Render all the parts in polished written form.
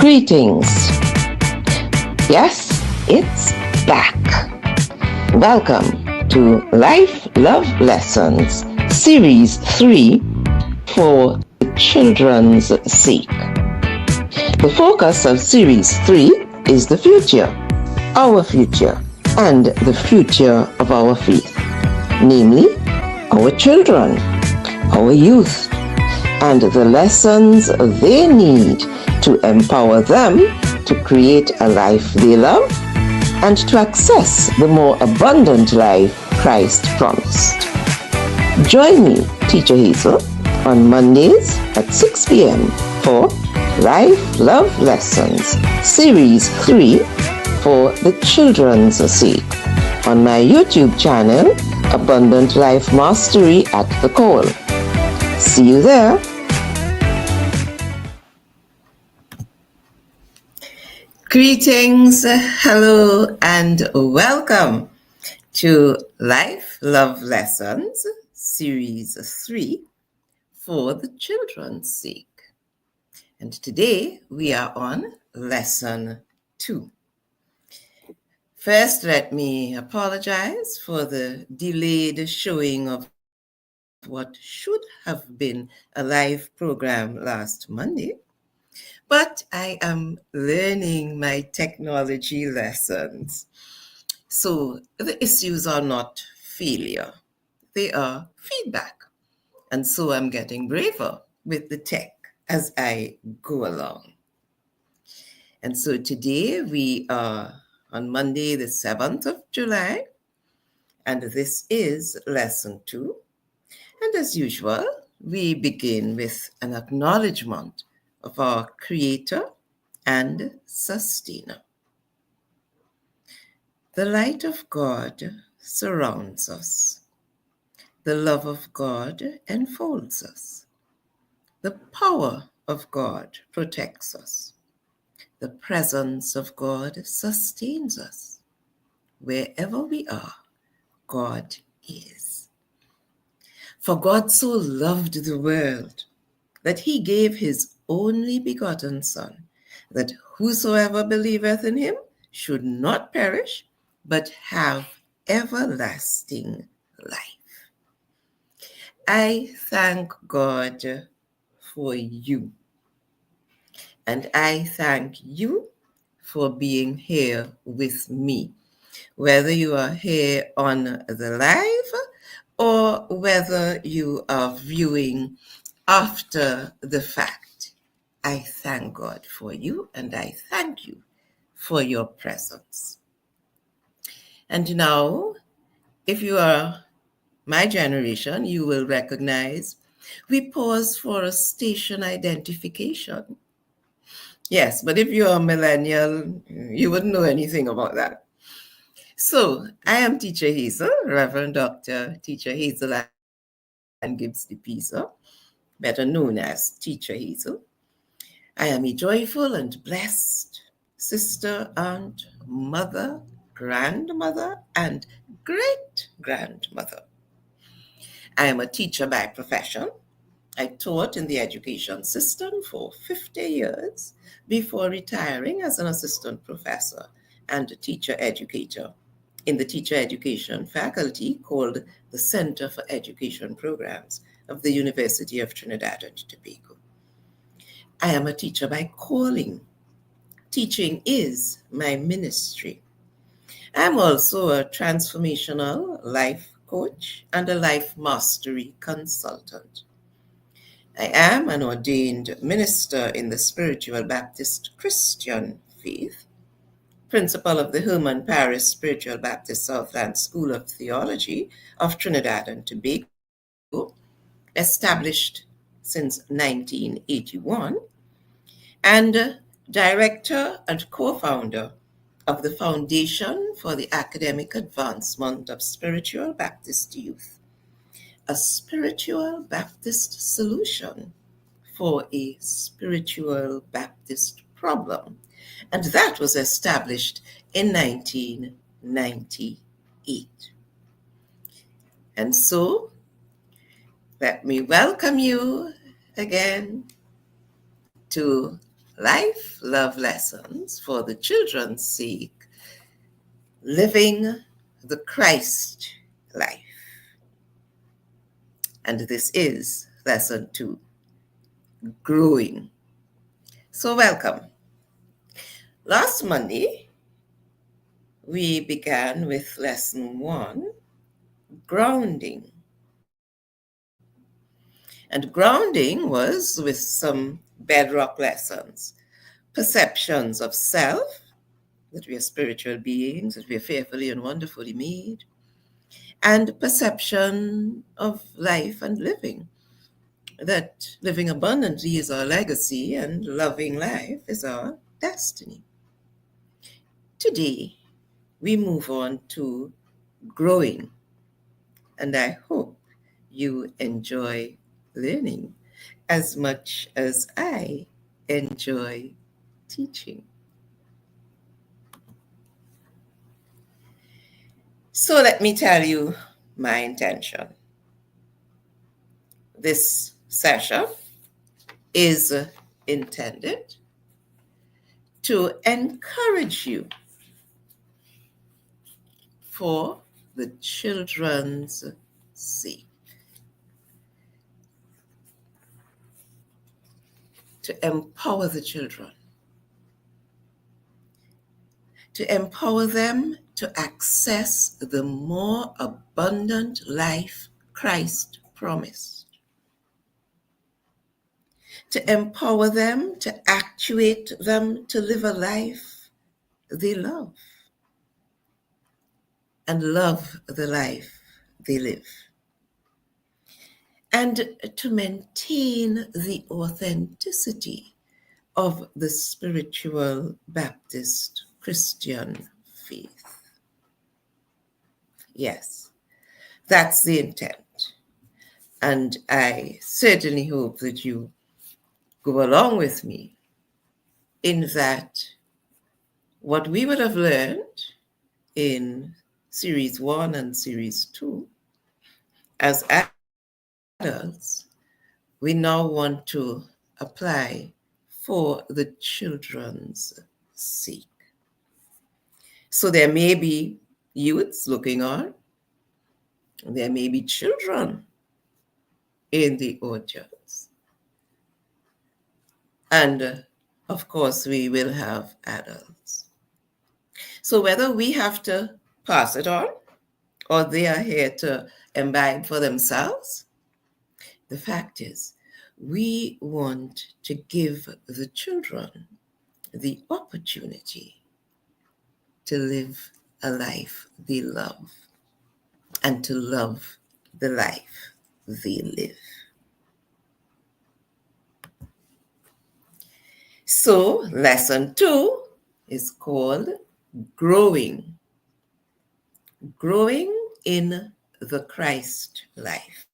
Greetings. Yes, it's back. Welcome to Life Love Lessons, Series 3 for the Children's Sake. The focus of Series 3 is the future, our future, and the future of our faith, namely our children, our youth, and the lessons they need to empower them to create a life they love and to access the more abundant life Christ promised. Join me, Teacher Hazel, on Mondays at 6 p.m. for Life Love Lessons, Series 3 for the Children's Sake, on my YouTube channel, Abundant Life Mastery at the C.A.L.L. See you there. Greetings, hello, and welcome to Life Love Lessons, Series 3 for the Children's Sake. And today we are on Lesson 2. First, let me apologize for the delayed showing of what should have been a live program last Monday. But I am learning my technology lessons. So the issues are not failure, they are feedback. And so I'm getting braver with the tech as I go along. And so today we are on Monday, the 7th of July, and this is Lesson 2. And as usual, we begin with an acknowledgement of our Creator and Sustainer. The light of God surrounds us. The love of God enfolds us. The power of God protects us. The presence of God sustains us. Wherever we are, God is. For God so loved the world that he gave his only begotten Son, that whosoever believeth in him should not perish, but have everlasting life. I thank God for you, and I thank you for being here with me, whether you are here on the live or whether you are viewing after the fact. I thank God for you, and I thank you for your presence. And now, if you are my generation, you will recognize we pause for a station identification. Yes, but if you're a millennial, you wouldn't know anything about that. So, I am Teacher Hazel, Reverend Dr. Teacher Hazel and Gibbs de Pisa, better known as Teacher Hazel. I am a joyful and blessed sister, aunt, mother, grandmother, and great-grandmother. I am a teacher by profession. I taught in the education system for 50 years before retiring as an assistant professor and a teacher educator in the teacher education faculty called the Center for Education Programs of the University of Trinidad and Tobago. I am a teacher by calling. Teaching is my ministry. I'm also a transformational life coach and a life mastery consultant. I am an ordained minister in the Spiritual Baptist Christian faith, principal of the Herman Paris Spiritual Baptist Southland School of Theology of Trinidad and Tobago, established since 1981, and director and co-founder of the Foundation for the Academic Advancement of Spiritual Baptist Youth, a spiritual Baptist solution for a spiritual Baptist problem. And that was established in 1998. And so, let me welcome you again to Life Love Lessons for the Children's Sake, Living the Christ Life. And this is Lesson 2, Growing. So welcome. Last Monday, we began with Lesson 1, Grounding. And grounding was with some bedrock lessons, perceptions of self, that we are spiritual beings, that we are fearfully and wonderfully made, and perception of life and living, that living abundantly is our legacy and loving life is our destiny. Today, we move on to growing, and I hope you enjoy learning as much as I enjoy teaching. So let me tell you my intention. This session is intended to encourage you for the children's sake, to empower the children, to empower them to access the more abundant life Christ promised, to empower them, to actuate them to live a life they love and love the life they live, and to maintain the authenticity of the spiritual Baptist Christian faith. Yes, that's the intent. And I certainly hope that you go along with me in that what we would have learned in Series 1 and Series 2 as adults, we now want to apply for the children's sake. So there may be youths looking on, there may be children in the audience, and of course we will have adults. So whether we have to pass it on or they are here to imbibe for themselves, the fact is we want to give the children the opportunity to live a life they love and to love the life they live. So, lesson 2 is called Growing. Growing in the Christ life.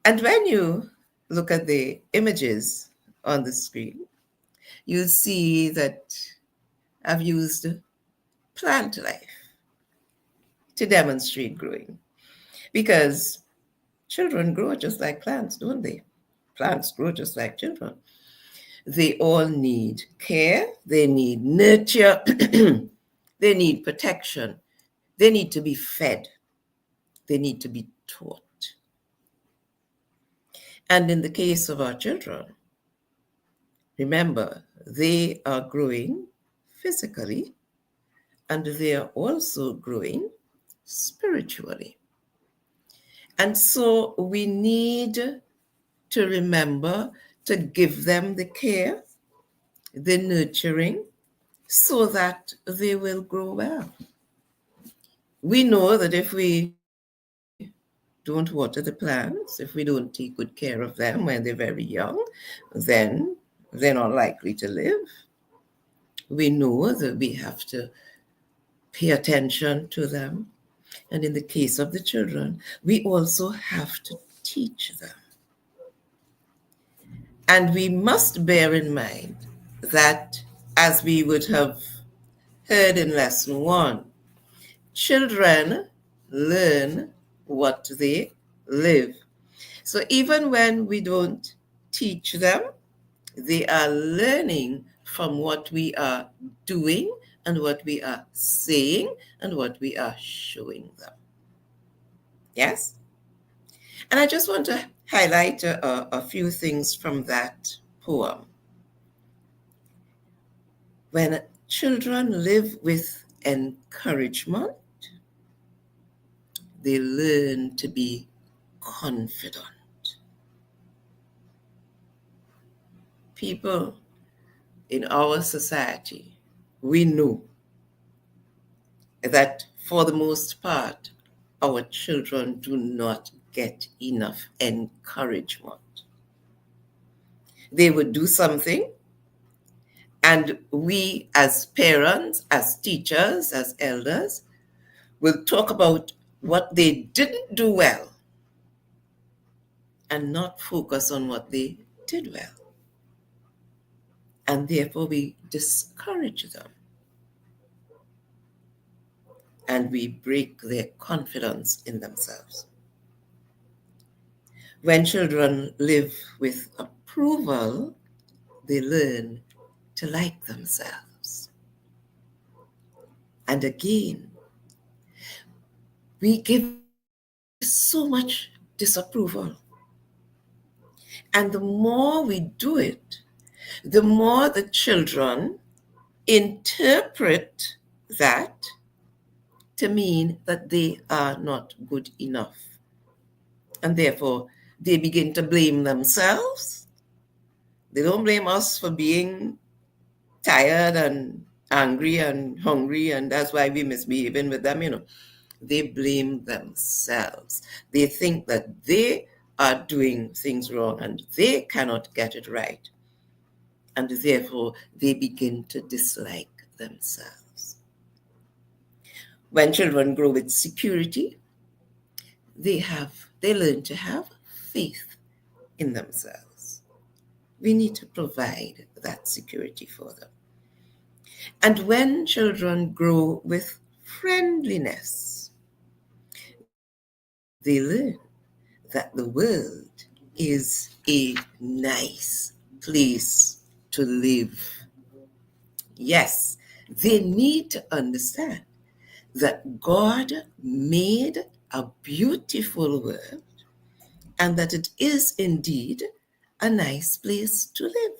And when you look at the images on the screen, you'll see that I've used plant life to demonstrate growing, because children grow just like plants, don't they? Plants grow just like children. They all need care, they need nurture, they need protection, they need to be fed, they need to be taught. And in the case of our children, remember, they are growing physically and they are also growing spiritually. And so we need to remember to give them the care, the nurturing, so that they will grow well. We know that if we don't water the plants, if we don't take good care of them when they're very young, then they're not likely to live. We know that we have to pay attention to them. And in the case of the children, we also have to teach them. And we must bear in mind that, as we would have heard in lesson 1, children learn what they live. So even when we don't teach them, they are learning from what we are doing and what we are saying and what we are showing them. Yes? And I just want to highlight a few things from that poem. When children live with encouragement, they learn to be confident. People in our society, we know that for the most part, our children do not get enough encouragement. They would do something, and we as parents, as teachers, as elders, will talk about what they didn't do well and not focus on what they did well. And therefore, we discourage them and we break their confidence in themselves. When children live with approval, they learn to like themselves. And again, we give so much disapproval. And the more we do it, the more the children interpret that to mean that they are not good enough. And therefore, they begin to blame themselves. They don't blame us for being tired and angry and hungry, and that's why we misbehaving with them. They blame themselves. They think that they are doing things wrong and they cannot get it right. And therefore, they begin to dislike themselves. When children grow with security, they learn to have faith in themselves. We need to provide that security for them. And when children grow with friendliness, they learn that the world is a nice place to live. Yes, they need to understand that God made a beautiful world and that it is indeed a nice place to live.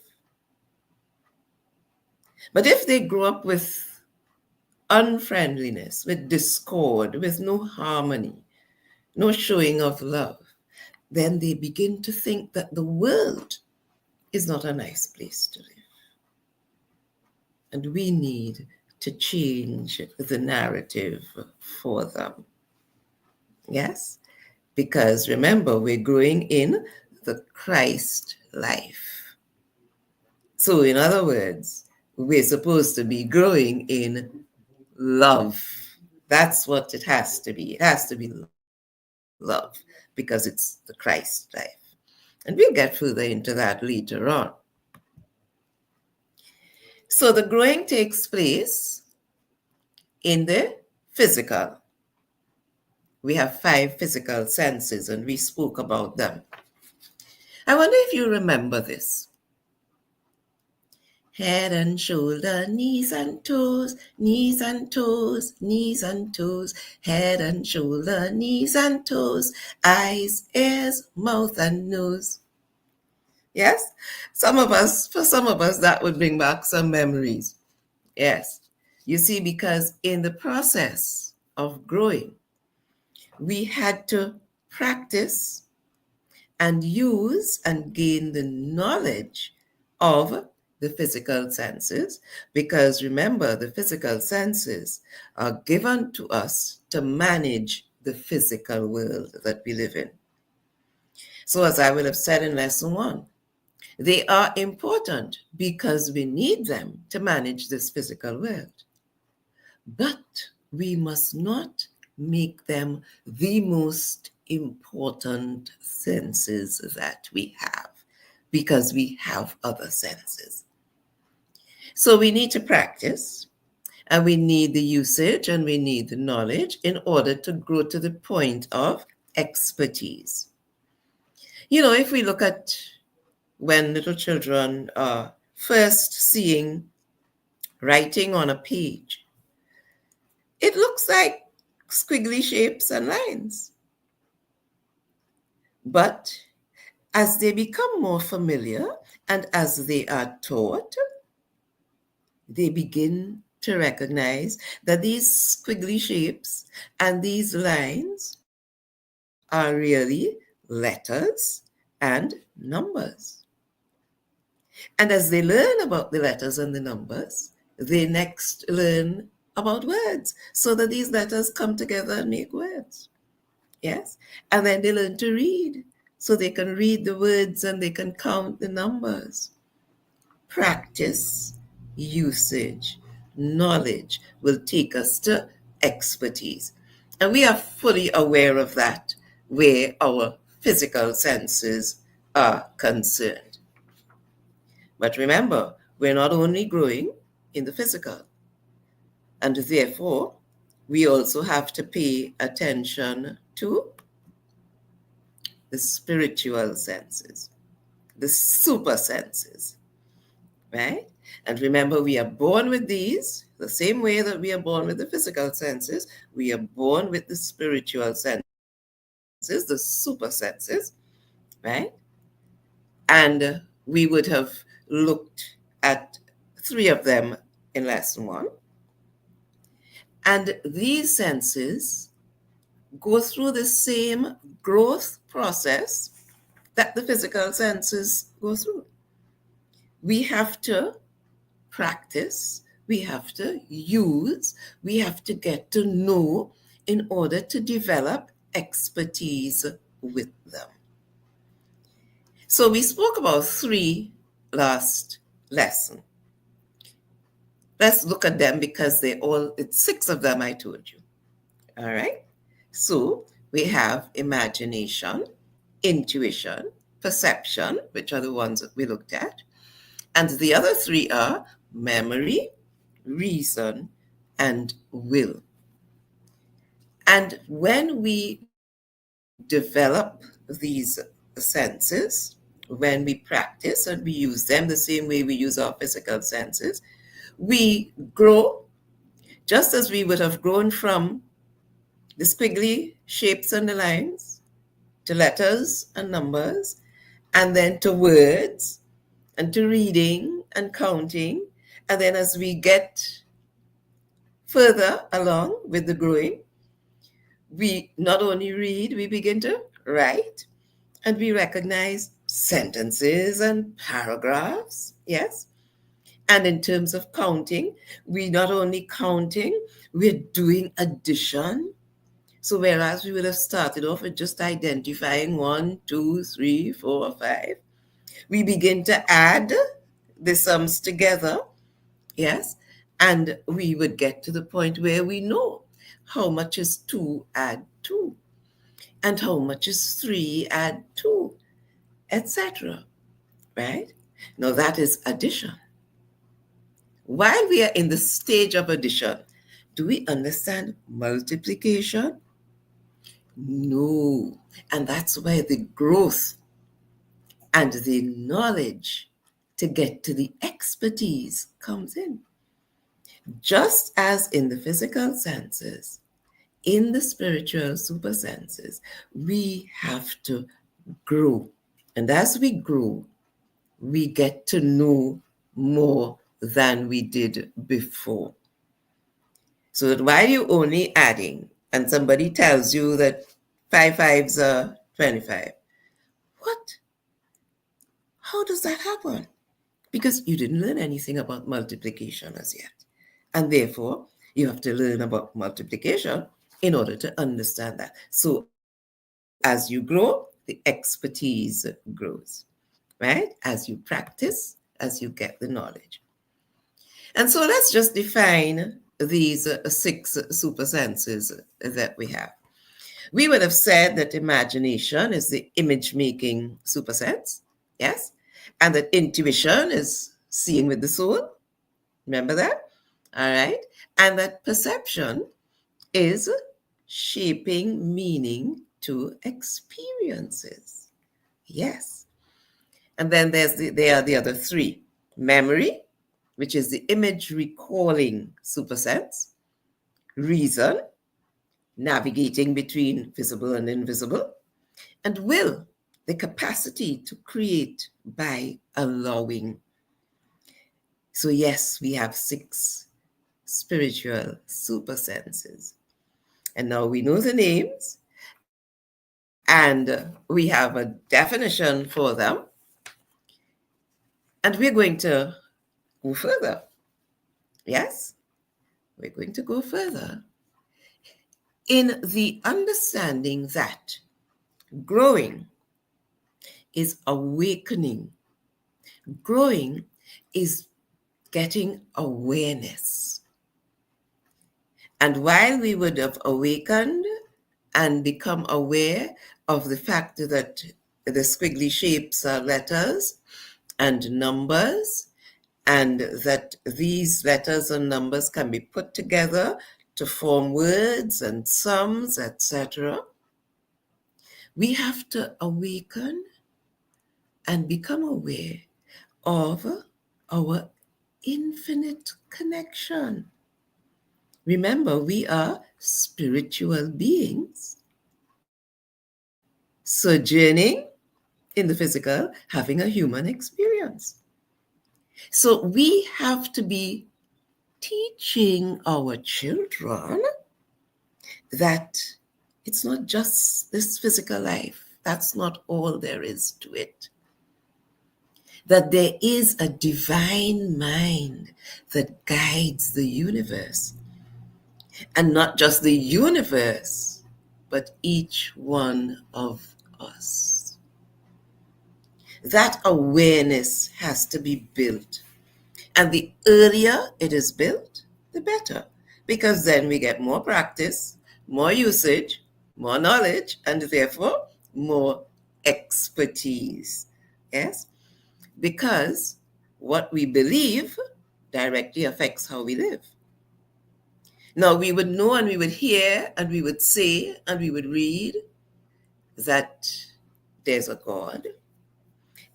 But if they grow up with unfriendliness, with discord, with no harmony, no showing of love, then they begin to think that the world is not a nice place to live. And we need to change the narrative for them. Yes? Because remember, we're growing in the Christ life. So, in other words, we're supposed to be growing in love. That's what it has to be. It has to be love because it's the Christ life. And we'll get further into that later on. So the growing takes place in the physical. We have 5 physical senses and we spoke about them. I wonder if you remember this. Head and shoulder, knees and toes, knees and toes, knees and toes, head and shoulder, knees and toes, eyes, ears, mouth and nose. Yes? For some of us, that would bring back some memories. Yes. You see, because in the process of growing, we had to practice and use and gain the knowledge of the physical senses, because remember, the physical senses are given to us to manage the physical world that we live in. So as I will have said in lesson 1, they are important because we need them to manage this physical world. But we must not make them the most important senses that we have, because we have other senses. So we need to practice, and we need the usage, and we need the knowledge in order to grow to the point of expertise. If we look at when little children are first seeing writing on a page, it looks like squiggly shapes and lines. But as they become more familiar and as they are taught, they begin to recognize that these squiggly shapes and these lines are really letters and numbers. And as they learn about the letters and the numbers, they next learn about words so that these letters come together and make words. Yes. And then they learn to read so they can read the words and they can count the numbers. Practice, usage, knowledge will take us to expertise. And we are fully aware of that where our physical senses are concerned. But remember, we're not only growing in the physical, and therefore we also have to pay attention to the spiritual senses, the super senses, right? And remember, we are born with these the same way that we are born with the physical senses. We are born with the spiritual senses, the super senses, right? And we would have looked at 3 of them in lesson 1. And these senses go through the same growth process that the physical senses go through. We have to practice, we have to use, we have to get to know in order to develop expertise with them. So we spoke about 3 last lesson. Let's look at them because it's 6 of them I told you. All right. So we have imagination, intuition, perception, which are the ones that we looked at. And the other 3 are memory, reason, and will. And when we develop these senses, when we practice and we use them the same way we use our physical senses, we grow just as we would have grown from the squiggly shapes and the lines to letters and numbers, and then to words and to reading and counting. And then as we get further along with the growing, we not only read, we begin to write, and we recognize sentences and paragraphs. Yes. And in terms of counting, we not only counting, we're doing addition. So whereas we would have started off with just identifying 1, 2, 3, 4, 5, we begin to add the sums together. Yes. And we would get to the point where we know how much is 2 add 2 and how much is 3 add 2, etc. Right? Now that is addition. While we are in the stage of addition, do we understand multiplication? No. And that's where the growth and the knowledge to get to the expertise comes in. Just as in the physical senses, in the spiritual super senses, we have to grow. And as we grow, we get to know more than we did before. So that while you're only adding, and somebody tells you that 5 fives are 25, what? How does that happen? Because you didn't learn anything about multiplication as yet. And therefore, you have to learn about multiplication in order to understand that. So as you grow, the expertise grows, right? As you practice, as you get the knowledge. And so let's just define these 6 super senses that we have. We would have said that imagination is the image making super sense, yes? And that intuition is seeing with the soul. Remember that? All right. And that perception is shaping meaning to experiences. Yes. And then there are the other three. Memory, which is the image recalling supersense. Reason, navigating between visible and invisible. And will, the capacity to create by allowing. So yes, we have 6 spiritual super senses. And now we know the names and we have a definition for them. And we're going to go further. Yes, we're going to go further in the understanding that growing is awakening. Growing is getting awareness. And while we would have awakened and become aware of the fact that the squiggly shapes are letters and numbers, and that these letters and numbers can be put together to form words and sums, etc., we have to awaken and become aware of our infinite connection. Remember, we are spiritual beings sojourning in the physical, having a human experience. So we have to be teaching our children that it's not just this physical life. That's not all there is to it. That there is a divine mind that guides the universe. And not just the universe, but each one of us. That awareness has to be built. And the earlier it is built, the better. Because then we get more practice, more usage, more knowledge, and therefore more expertise. Yes? Because what we believe directly affects how we live. Now, we would know and we would hear and we would say and we would read that there's a God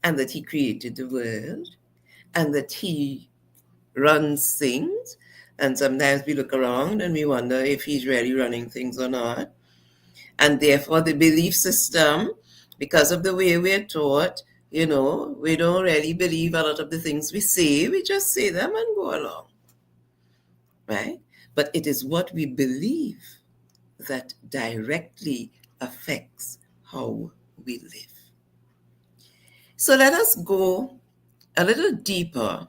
and that He created the world and that He runs things. And sometimes we look around and we wonder if He's really running things or not. And therefore, the belief system, because of the way we're taught, we don't really believe a lot of the things we say. We just say them and go along, right? But it is what we believe that directly affects how we live. So let us go a little deeper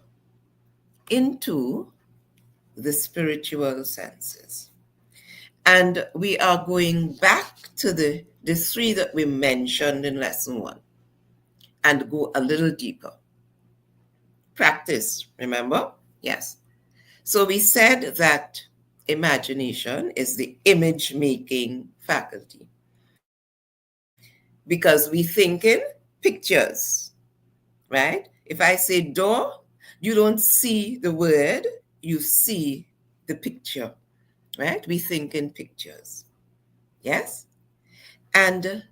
into the spiritual senses. And we are going back to the 3 that we mentioned in lesson 1 and go a little deeper. Practice, remember? Yes. So we said that imagination is the image-making faculty because we think in pictures, right? If I say door, you don't see the word, you see the picture, right? We think in pictures, yes? And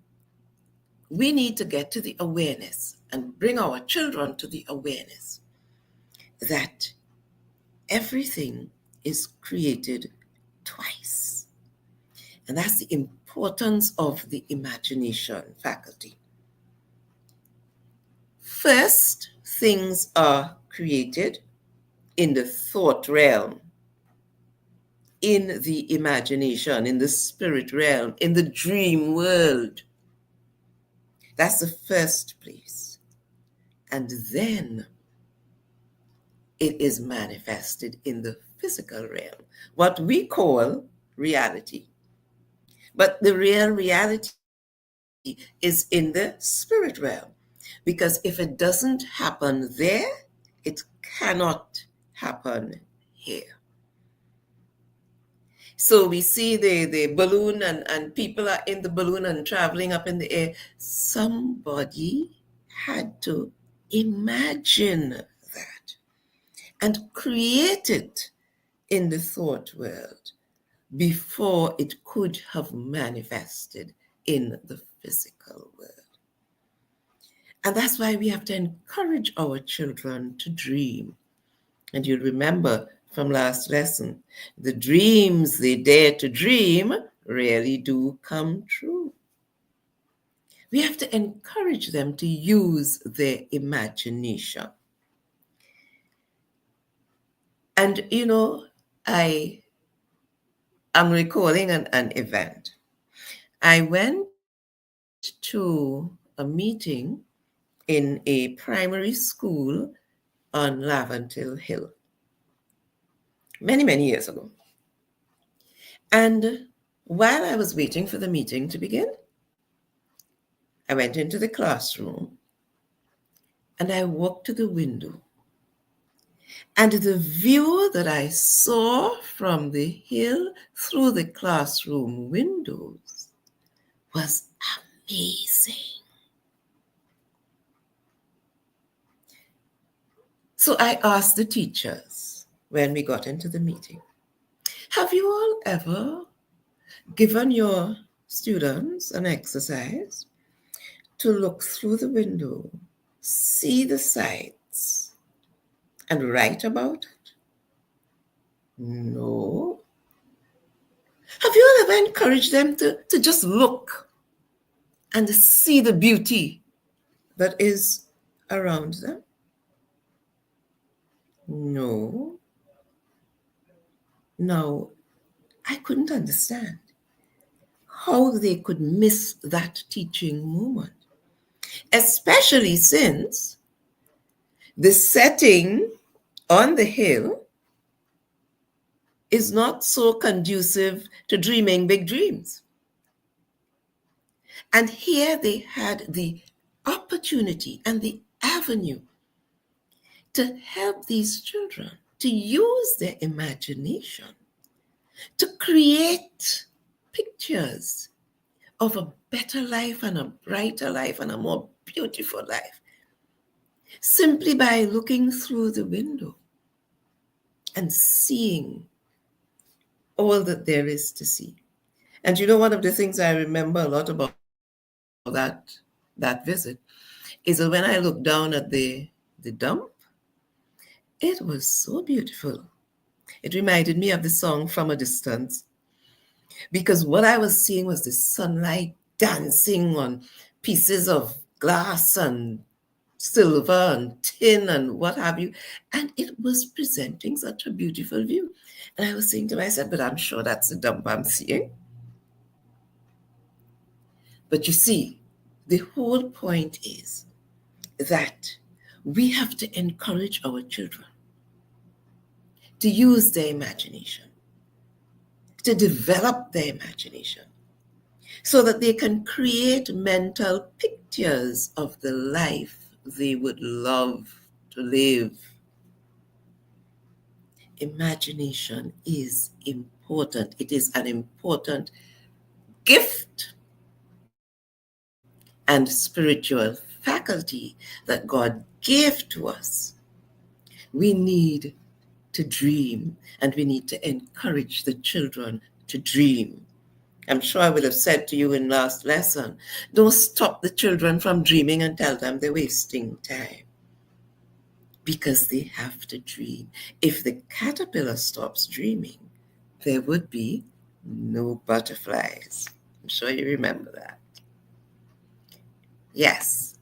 we need to get to the awareness and bring our children to the awareness that everything is created twice. And that's the importance of the imagination faculty. First, things are created in the thought realm, in the imagination, in the spirit realm, in the dream world. That's the first place. And then it is manifested in the physical realm, what we call reality. But the real reality is in the spirit realm. Because if it doesn't happen there, it cannot happen here. So we see the balloon and people are in the balloon and traveling up in the air. Somebody had to imagine that and create it in the thought world before it could have manifested in the physical world. And that's why we have to encourage our children to dream. And you'll remember from last lesson, the dreams they dare to dream really do come true. We have to encourage them to use their imagination. And I am recalling an event. I went to a meeting in a primary school on Laventille Hill many, many years ago. And while I was waiting for the meeting to begin, I went into the classroom and I walked to the window. And the view that I saw from the hill through the classroom windows was amazing. So I asked the teachers when we got into the meeting, have you all ever given your students an exercise to look through the window, see the sights, and write about it? No. Have you all ever encouraged them to just look and see the beauty that is around them? No. Now, I couldn't understand how they could miss that teaching moment, especially since the setting on the hill is not so conducive to dreaming big dreams. And here they had the opportunity and the avenue to help these children to use their imagination to create pictures of a better life and a brighter life and a more beautiful life simply by looking through the window and seeing all that there is to see. And one of the things I remember a lot about that visit is that when I looked down at the dump, it was so beautiful. It reminded me of the song From a Distance, because what I was seeing was the sunlight dancing on pieces of glass and silver and tin and what have you. And it was presenting such a beautiful view. And I was saying to myself, but I'm sure that's the dump I'm seeing. But you see, the whole point is that we have to encourage our children to use their imagination, to develop their imagination, so that they can create mental pictures of the life they would love to live. Imagination is important. It is an important gift and spiritual faculty that God gave to us. We need to dream, and we need to encourage the children to dream. I'm sure I would have said to you in last lesson, don't stop the children from dreaming and tell them they're wasting time, because they have to dream. If the caterpillar stops dreaming, there would be no butterflies. I'm sure you remember that. Yes.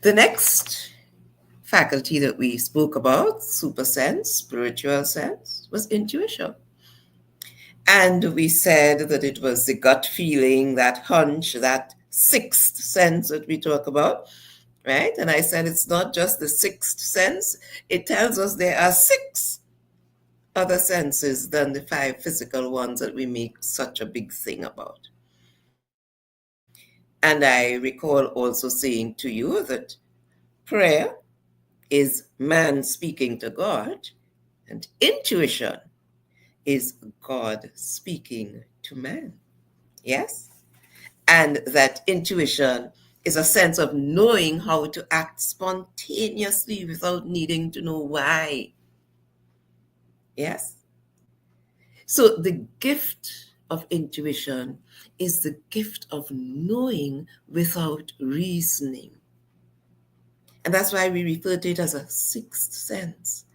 The next faculty that we spoke about, super sense, spiritual sense, was intuition. And we said that it was the gut feeling, that hunch, that sixth sense that we talk about, right? And I said it's not just the sixth sense, it tells us there are six other senses than the five physical ones that we make such a big thing about. And I recall also saying to you that prayer is man speaking to God, and intuition is God speaking to man. Yes? And that intuition is a sense of knowing how to act spontaneously without needing to know why. Yes? So the gift of intuition is the gift of knowing without reasoning. And that's why we refer to it as a sixth sense,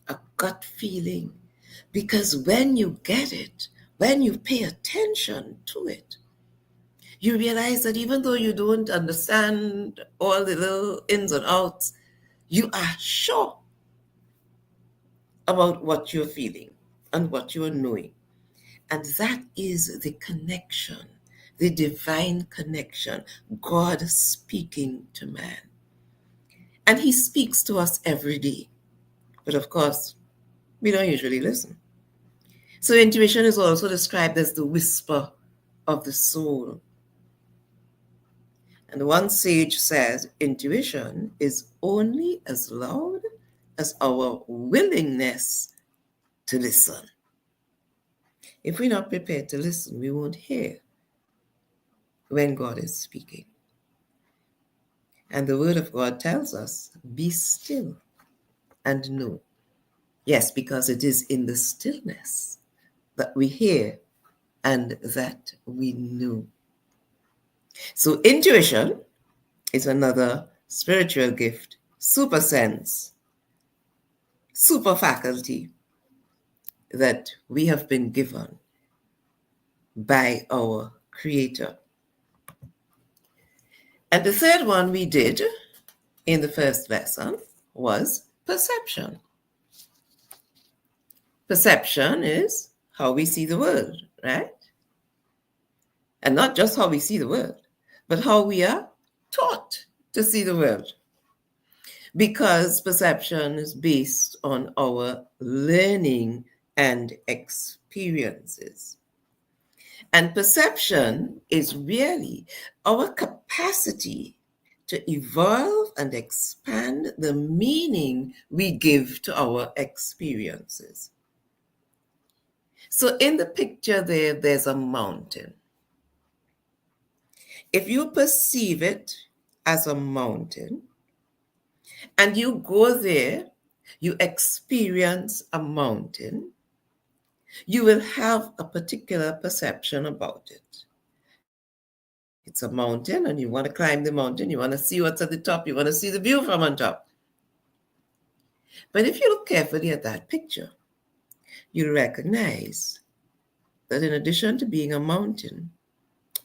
a gut feeling. Because when you get it, when you pay attention to it, you realize that even though you don't understand all the little ins and outs, you are sure about what you're feeling and what you are knowing. And that is the connection, the divine connection, God speaking to man. And he speaks to us every day. But of course, we don't usually listen. So intuition is also described as the whisper of the soul. And one sage says intuition is only as loud as our willingness to listen. If we're not prepared to listen, we won't hear when God is speaking. And the word of God tells us, be still and know. Yes, because it is in the stillness that we hear and that we know. So intuition is another spiritual gift, super sense, super faculty that we have been given by our Creator. And the third one we did in the first lesson was perception. Perception is how we see the world, right? And not just how we see the world, but how we are taught to see the world. Because perception is based on our learning and experiences. And perception is really our capacity to evolve and expand the meaning we give to our experiences. So in the picture there's a mountain. If you perceive it as a mountain and you go there, you experience a mountain, you will have a particular perception about it. It's a mountain and you want to climb the mountain, you want to see what's at the top, you want to see the view from on top. But if you look carefully at that picture, you'll recognize that in addition to being a mountain,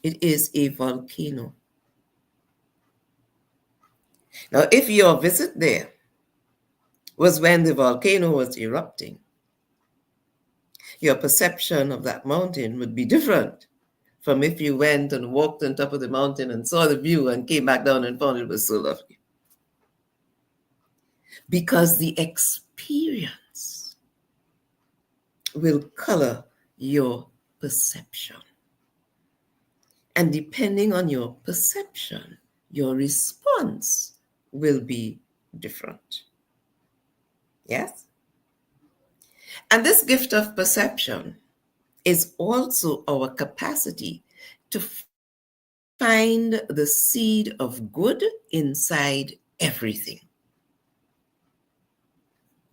it is a volcano. Now, if your visit there was when the volcano was erupting, your perception of that mountain would be different from if you went and walked on top of the mountain and saw the view and came back down and found it was so lovely. Because the experience will color your perception. And depending on your perception, your response will be different. Yes? And this gift of perception is also our capacity to find the seed of good inside everything.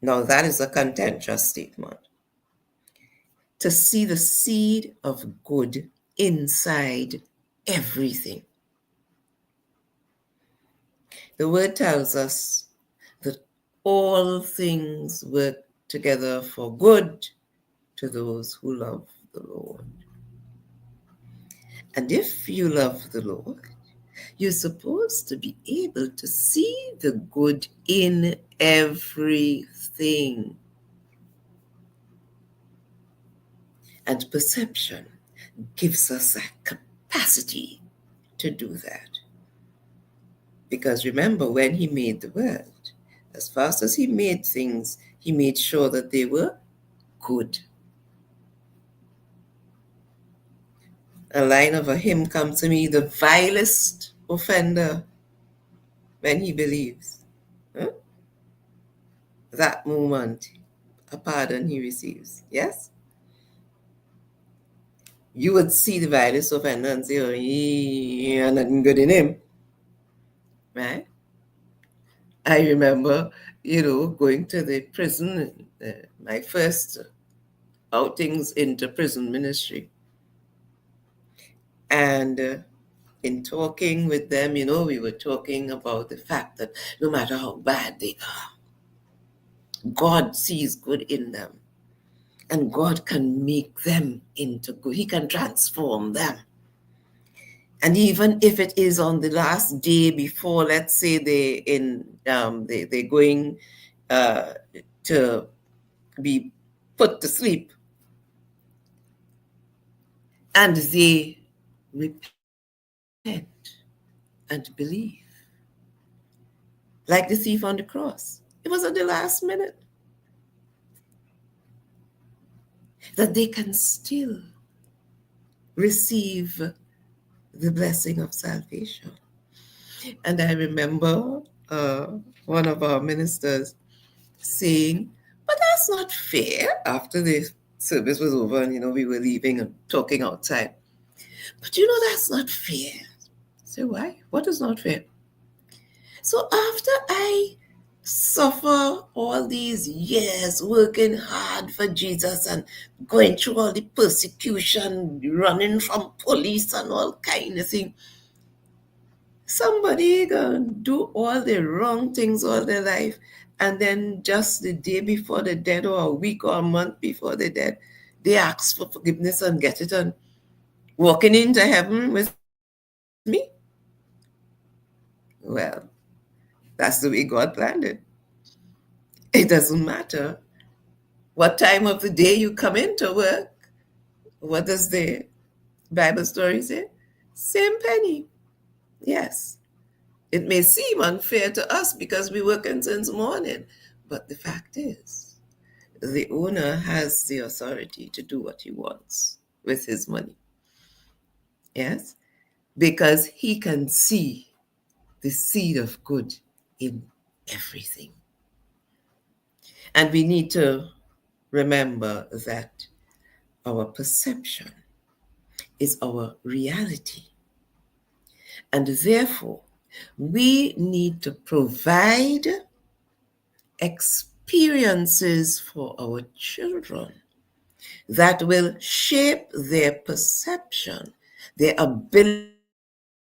Now, that is a contentious statement. To see the seed of good inside everything. The word tells us that all things work together for good to those who love the Lord. And if you love the Lord, you're supposed to be able to see the good in everything. And perception gives us that capacity to do that. Because remember, when he made the world, as fast as he made things, he made sure that they were good. A line of a hymn comes to me, the vilest offender when he believes. Huh? That moment, a pardon he receives. Yes? You would see the vilest offender and say, oh, he ain't nothing good in him. Right? I remember, going to the prison, my first outings into prison ministry. And in talking with them, we were talking about the fact that no matter how bad they are, God sees good in them. And God can make them into good. He can transform them. And even if it is on the last day before, let's say they're going uh, to be put to sleep, and they repent and believe, like the thief on the cross. It was at the last minute that they can still receive the blessing of salvation. And I remember one of our ministers saying, but that's not fair, after the service was over and, we were leaving and talking outside. But that's not fair. I said, why? What is not fair? So after I suffer all these years working hard for Jesus and going through all the persecution, running from police and all kind of thing, somebody gonna do all the wrong things all their life, and then just the day before the dead, or a week or a month before the dead, they ask for forgiveness and get it, and walking into heaven with me? Well, that's the way God planned it. It doesn't matter what time of the day you come into work. What does the Bible story say? Same penny. Yes. It may seem unfair to us because we working since morning, but the fact is, the owner has the authority to do what he wants with his money. Yes? Because he can see the seed of good in everything. And we need to remember that our perception is our reality. And therefore, we need to provide experiences for our children that will shape their perception, their ability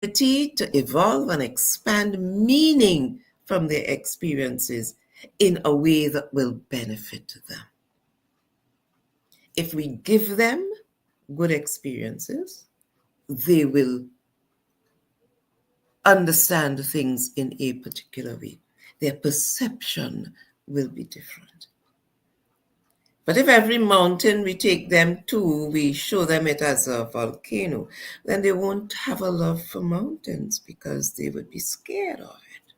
to evolve and expand meaning from their experiences in a way that will benefit them. If we give them good experiences, they will understand things in a particular way. Their perception will be different. But if every mountain we take them to, we show them it as a volcano, then they won't have a love for mountains because they would be scared of it.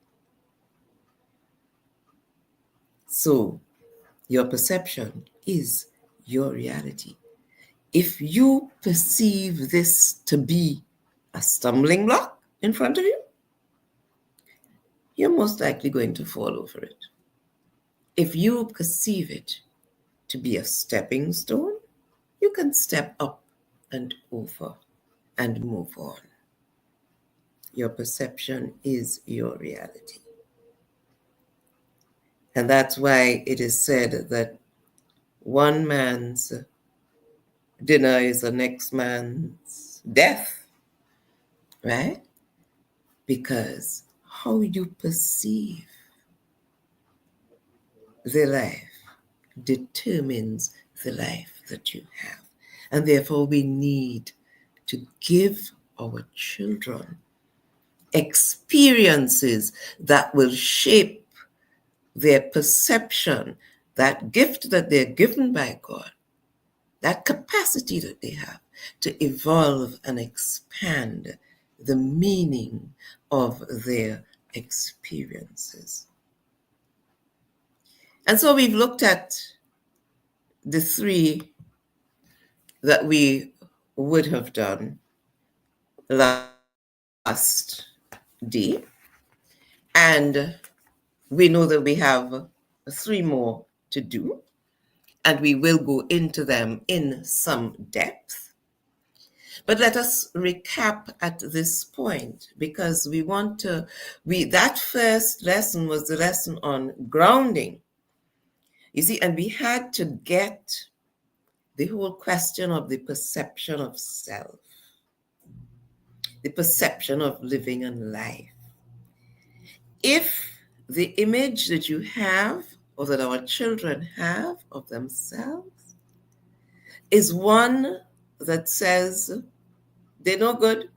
So your perception is your reality. If you perceive this to be a stumbling block in front of you, you're most likely going to fall over it. If you perceive it to be a stepping stone, you can step up and over and move on. Your perception is your reality. And that's why it is said that one man's dinner is the next man's death, right? Because how you perceive the life determines the life that you have. And therefore, we need to give our children experiences that will shape their perception, that gift that they're given by God, that capacity that they have to evolve and expand the meaning of their experiences. And so we've looked at the three that we would have done last day. And we know that we have 3 more to do, and we will go into them in some depth. But let us recap at this point, because that first lesson was the lesson on grounding. You see, and we had to get the whole question of the perception of self. the perception of living and life. If the image that you have or that our children have of themselves is one that says they're no good,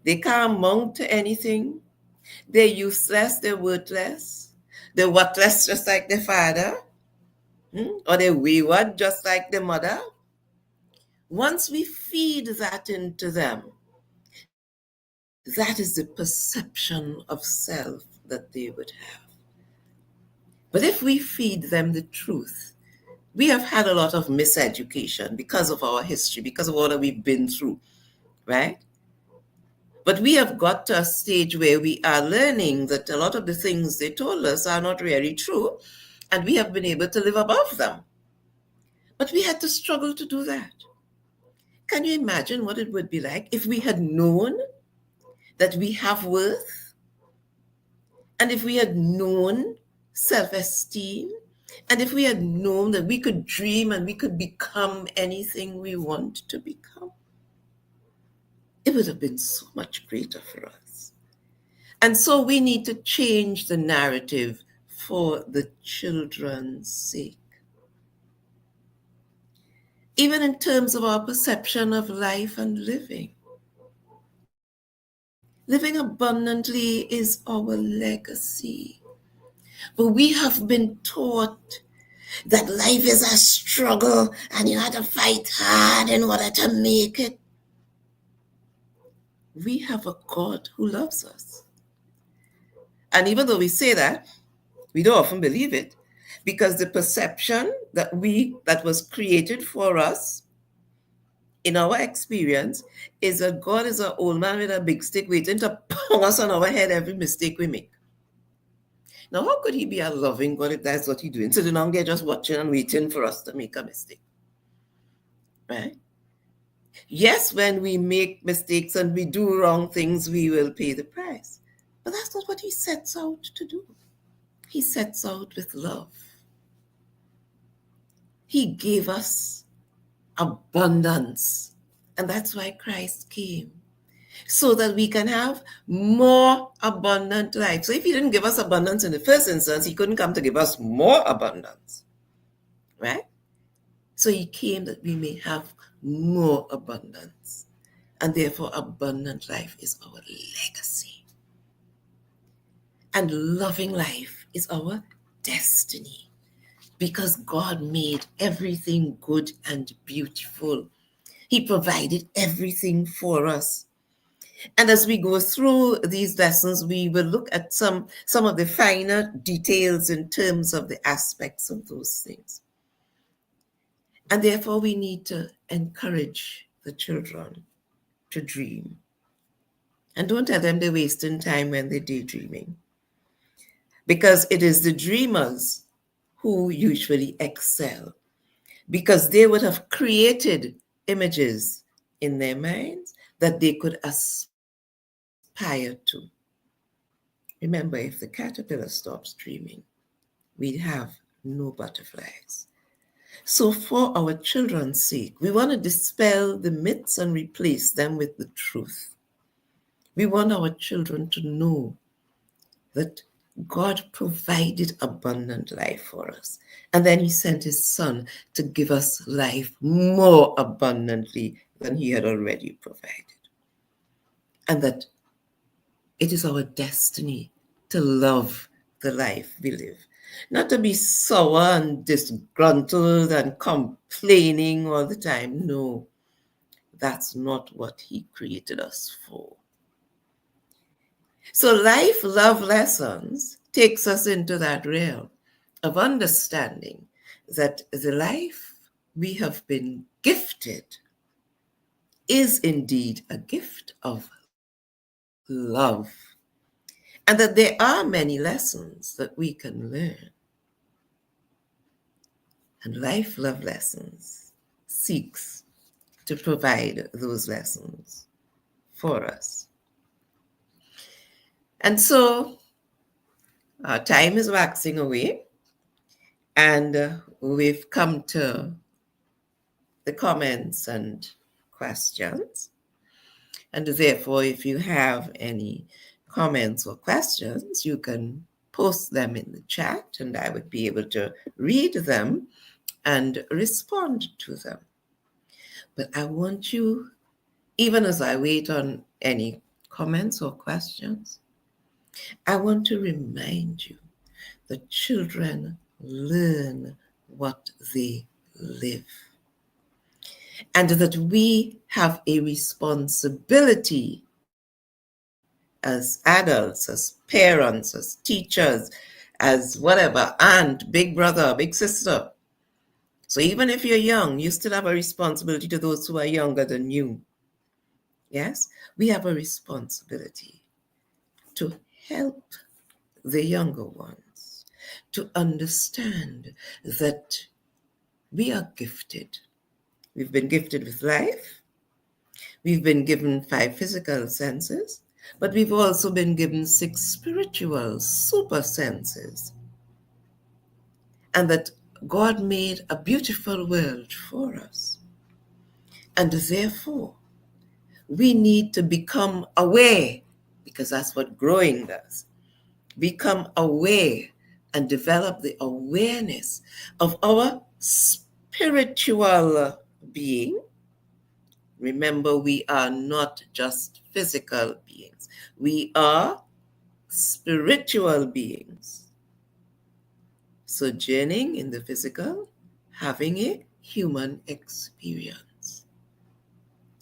they can't amount to anything, they're useless, they're worthless, they're worthless just like their father, or they're wayward just like their mother, once we feed that into them, that is the perception of self that they would have. But if we feed them the truth, we have had a lot of miseducation because of our history, because of all that we've been through, right? But we have got to a stage where we are learning that a lot of the things they told us are not really true, and we have been able to live above them. But we had to struggle to do that. Can you imagine what it would be like if we had known that we have worth, and if we had known self-esteem, and if we had known that we could dream and we could become anything we want to become? It would have been so much greater for us. And so we need to change the narrative for the children's sake. Even in terms of our perception of life and living. Living abundantly is our legacy. But we have been taught that life is a struggle and you have to fight hard in order to make it. We have a God who loves us. And even though we say that, we don't often believe it, because the perception that was created for us in our experience is that God is an old man with a big stick waiting to pound us on our head every mistake we make. Now, how could he be a loving God if that's what he's doing? So the long they're just watching and waiting for us to make a mistake. Right? Yes, when we make mistakes and we do wrong things, we will pay the price. But that's not what he sets out to do. He sets out with love. He gave us abundance. And that's why Christ came, so that we can have more abundant life. So if he didn't give us abundance in the first instance, he couldn't come to give us more abundance, right? So he came that we may have more abundance. And therefore, abundant life is our legacy. And loving life is our destiny, because God made everything good and beautiful. He provided everything for us. And as we go through these lessons, we will look at some of the finer details in terms of the aspects of those things. And therefore, we need to encourage the children to dream. And don't tell them they're wasting time when they're daydreaming, because it is the dreamers who usually excel, because they would have created images in their minds that they could aspire to. Remember, if the caterpillar stops dreaming, we'd have no butterflies. So for our children's sake, we want to dispel the myths and replace them with the truth. We want our children to know that God provided abundant life for us. And then he sent his son to give us life more abundantly than he had already provided. And that it is our destiny to love the life we live. Not to be sour and disgruntled and complaining all the time. No, that's not what he created us for. So life love lessons takes us into that realm of understanding that the life we have been gifted is indeed a gift of love, and that there are many lessons that we can learn. And life love lessons seeks to provide those lessons for us. And so our time is waxing away, and we've come to the comments and questions. And therefore, if you have any comments or questions, you can post them in the chat and I would be able to read them and respond to them. But I want you, even as I wait on any comments or questions, I want to remind you that children learn what they live, and that we have a responsibility as adults, as parents, as teachers, as whatever, aunt, big brother, big sister. So even if you're young, you still have a responsibility to those who are younger than you. Yes, we have a responsibility to help the younger ones to understand that we are gifted. We've been gifted with life. We've been given 5 physical senses, but we've also been given 6 spiritual super senses. And that God made a beautiful world for us. And therefore, we need to become aware, because that's what growing does. Become aware and develop the awareness of our spiritual being. Remember, we are not just physical beings. We are spiritual beings, sojourning in the physical, having a human experience.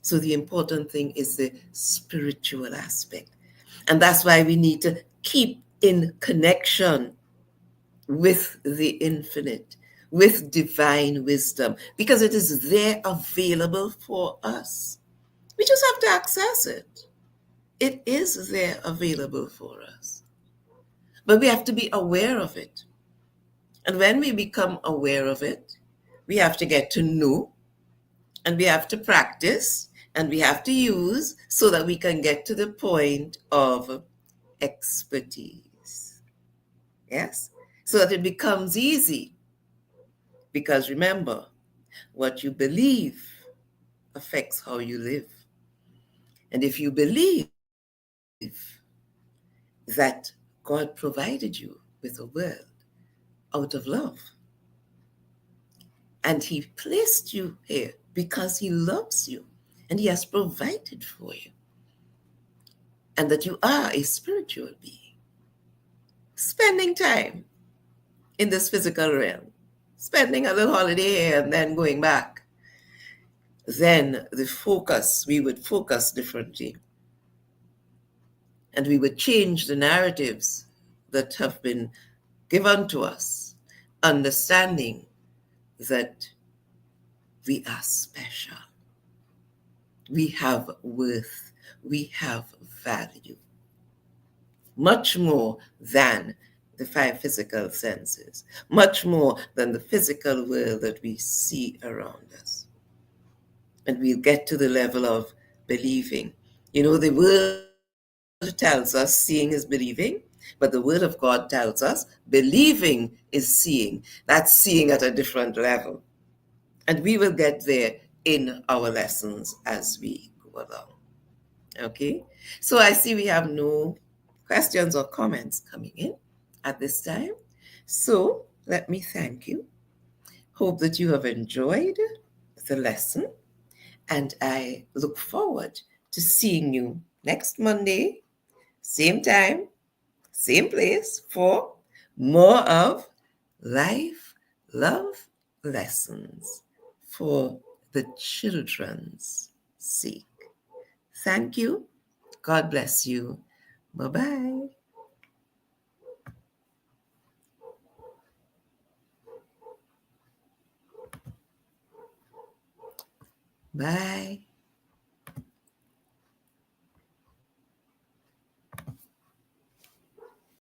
So the important thing is the spiritual aspect. And that's why we need to keep in connection with the infinite, with divine wisdom, because it is there available for us. We just have to access it. It is there available for us. But we have to be aware of it. And when we become aware of it, we have to get to know, and we have to practice, and we have to use so that we can get to the point of expertise. Yes? So that it becomes easy. Because remember, what you believe affects how you live. And if you believe that God provided you with a world out of love, and He placed you here because He loves you and He has provided for you, and that you are a spiritual being, spending time in this physical realm, spending a little holiday here and then going back, then we would focus differently. And we would change the narratives that have been given to us, understanding that we are special. We have worth. We have value. Much more than the 5 physical senses, much more than the physical world that we see around us. And we'll get to the level of believing. You know, the world tells us seeing is believing, but the word of God tells us believing is seeing. That's seeing at a different level. And we will get there in our lessons as we go along. Okay? So I see we have no questions or comments coming in at this time. So let me thank you. Hope that you have enjoyed the lesson. And I look forward to seeing you next Monday, same time, same place, for more of Life Love Lessons for the children's sake. Thank you. God bless you. Bye-bye. Bye.